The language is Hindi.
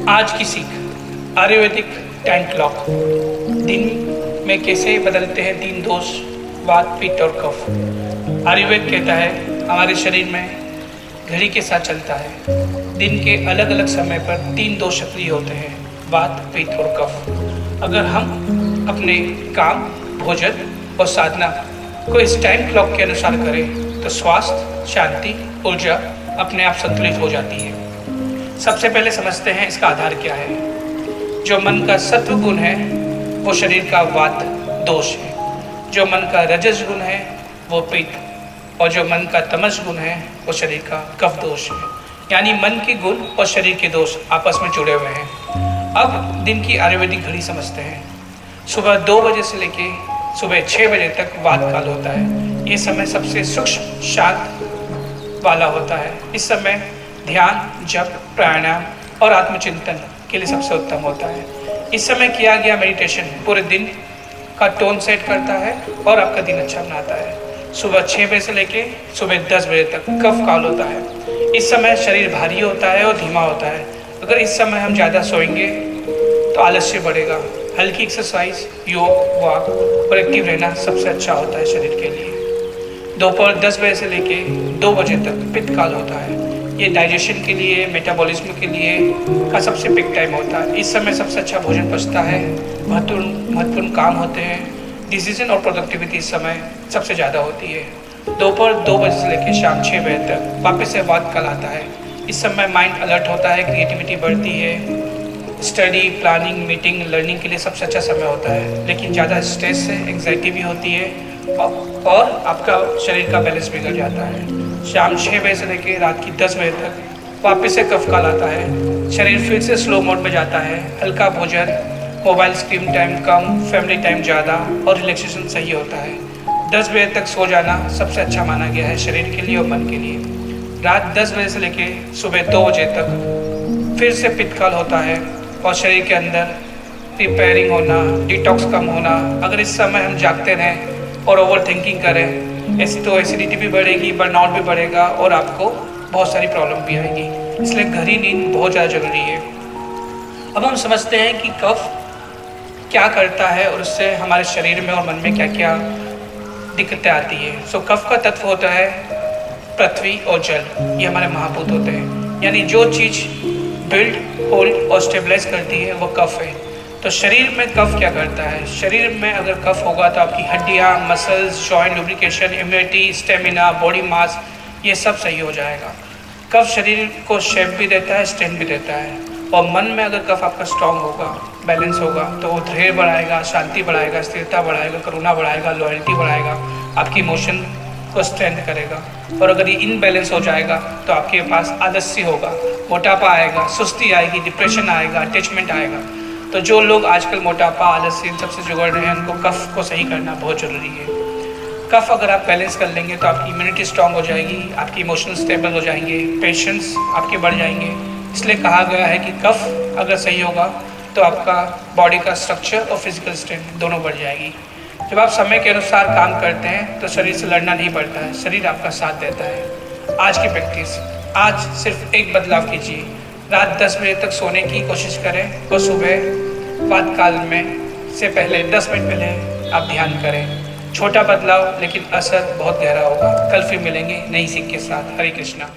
आज की सीख आयुर्वेदिक टाइम क्लॉक। दिन में कैसे बदलते हैं तीन दोष, वात, पित्त और कफ। आयुर्वेद कहता है हमारे शरीर में घड़ी के साथ चलता है। दिन के अलग अलग समय पर तीन दोष सक्रिय होते हैं, वात, पित्त और कफ। अगर हम अपने काम, भोजन और साधना को इस टाइम क्लॉक के अनुसार करें तो स्वास्थ्य, शांति, ऊर्जा अपने आप संतुलित हो जाती है। सबसे पहले समझते हैं इसका आधार क्या है। जो मन का सत्व गुण है वो शरीर का वात दोष है, जो मन का रजस गुण है वो पित्त, और जो मन का तमस गुण है वो शरीर का कफ दोष है। यानी मन के गुण और शरीर के दोष आपस में जुड़े हुए हैं। अब दिन की आयुर्वेदिक घड़ी समझते हैं। सुबह 2 बजे से लेके सुबह 6 बजे तक वात काल होता है। ये समय सबसे सूक्ष्म शांत वाला होता है। इस समय ध्यान, जप, प्राणायाम और आत्मचिंतन के लिए सबसे उत्तम होता है। इस समय किया गया मेडिटेशन पूरे दिन का टोन सेट करता है और आपका दिन अच्छा बनाता है। सुबह 6 बजे से लेके सुबह 10 बजे तक कफ काल होता है। इस समय शरीर भारी होता है और धीमा होता है। अगर इस समय हम ज़्यादा सोएंगे तो आलस्य बढ़ेगा। हल्की एक्सरसाइज, योग, वॉक और एक्टिव रहना सबसे अच्छा होता है शरीर के लिए। दोपहर 10 बजे से लेके 2 बजे तक पित्त काल होता है। ये डाइजेशन के लिए, मेटाबॉलिज्म के लिए का सबसे पिक टाइम होता है। इस समय सबसे अच्छा भोजन पचता है, महत्वपूर्ण काम होते हैं। डिसीजन और प्रोडक्टिविटी इस समय सबसे ज़्यादा होती है। दोपहर 2 बजे से लेकर शाम 6 बजे तक वापस से वात काल आता है। इस समय माइंड अलर्ट होता है, क्रिएटिविटी बढ़ती है। स्टडी, प्लानिंग, मीटिंग, लर्निंग के लिए सबसे अच्छा समय होता है। लेकिन ज़्यादा स्ट्रेस से एंग्जाइटी भी होती है और आपका शरीर का बैलेंस बिगड़ जाता है। शाम 6 बजे से लेकर रात की 10 बजे तक वापस से कफ काल आता है। शरीर फिर से स्लो मोड में जाता है। हल्का भोजन, मोबाइल स्क्रीन टाइम कम, फैमिली टाइम ज़्यादा और रिलैक्सेशन सही होता है। 10 बजे तक सो जाना सबसे अच्छा माना गया है शरीर के लिए और मन के लिए। रात 10 बजे से लेकर सुबह 2 बजे तक फिर से पित्त काल होता है और शरीर के अंदर रिपेयरिंग होना, डिटॉक्स कम होना। अगर इस समय हम जागते रहें और ओवर थिंकिंग करें ऐसे तो एसिडिटी भी बढ़ेगी, बर्नआउट भी बढ़ेगा और आपको बहुत सारी प्रॉब्लम भी आएगी। इसलिए गहरी नींद बहुत ज़्यादा जरूरी है। अब हम समझते हैं कि कफ क्या करता है और उससे हमारे शरीर में और मन में क्या क्या दिक्कतें आती है। सो कफ का तत्व होता है पृथ्वी और जल। ये हमारे महाभूत होते हैं। यानी जो चीज़ बिल्ड, होल्ड और स्टेबलाइज करती है वो कफ है। तो शरीर में कफ क्या करता है? शरीर में अगर कफ होगा तो आपकी हड्डियाँ, muscles, joint lubrication, immunity, stamina, body mass ये सब सही हो जाएगा। कफ शरीर को शेप भी देता है, स्ट्रेंथ भी देता है। और मन में अगर कफ आपका स्ट्रांग होगा, बैलेंस होगा तो वो धैर्य बढ़ाएगा, शांति बढ़ाएगा, स्थिरता बढ़ाएगा, करुणा बढ़ाएगा, लॉयल्टी बढ़ाएगा, आपकी इमोशन को स्ट्रेंथ करेगा। और अगर ये इनबैलेंस हो जाएगा तो आपके पास आलस्य होगा, मोटापा आएगा, सुस्ती आएगी, डिप्रेशन आएगा, अटैचमेंट आएगा। तो जो लोग आजकल मोटापा, आलस्य इन सबसे जुड़ रहे हैं उनको कफ को सही करना बहुत ज़रूरी है। कफ अगर आप बैलेंस कर लेंगे तो आपकी इम्यूनिटी स्ट्रांग हो जाएगी, आपकी इमोशनल स्टेबल हो जाएंगे, पेशेंस आपके बढ़ जाएंगे। इसलिए कहा गया है कि कफ अगर सही होगा तो आपका बॉडी का स्ट्रक्चर और फिजिकल स्ट्रेंथ दोनों बढ़ जाएगी। जब आप समय के अनुसार काम करते हैं तो शरीर से लड़ना नहीं पड़ता है, शरीर आपका साथ देता है। आज की प्रैक्टिस, आज सिर्फ एक बदलाव कीजिए। रात 10 बजे तक सोने की कोशिश करें और सुबह वात काल में से पहले 10 मिनट पहले आप ध्यान करें। छोटा बदलाव लेकिन असर बहुत गहरा होगा। कल फिर मिलेंगे नई सीख के साथ। हरे कृष्णा।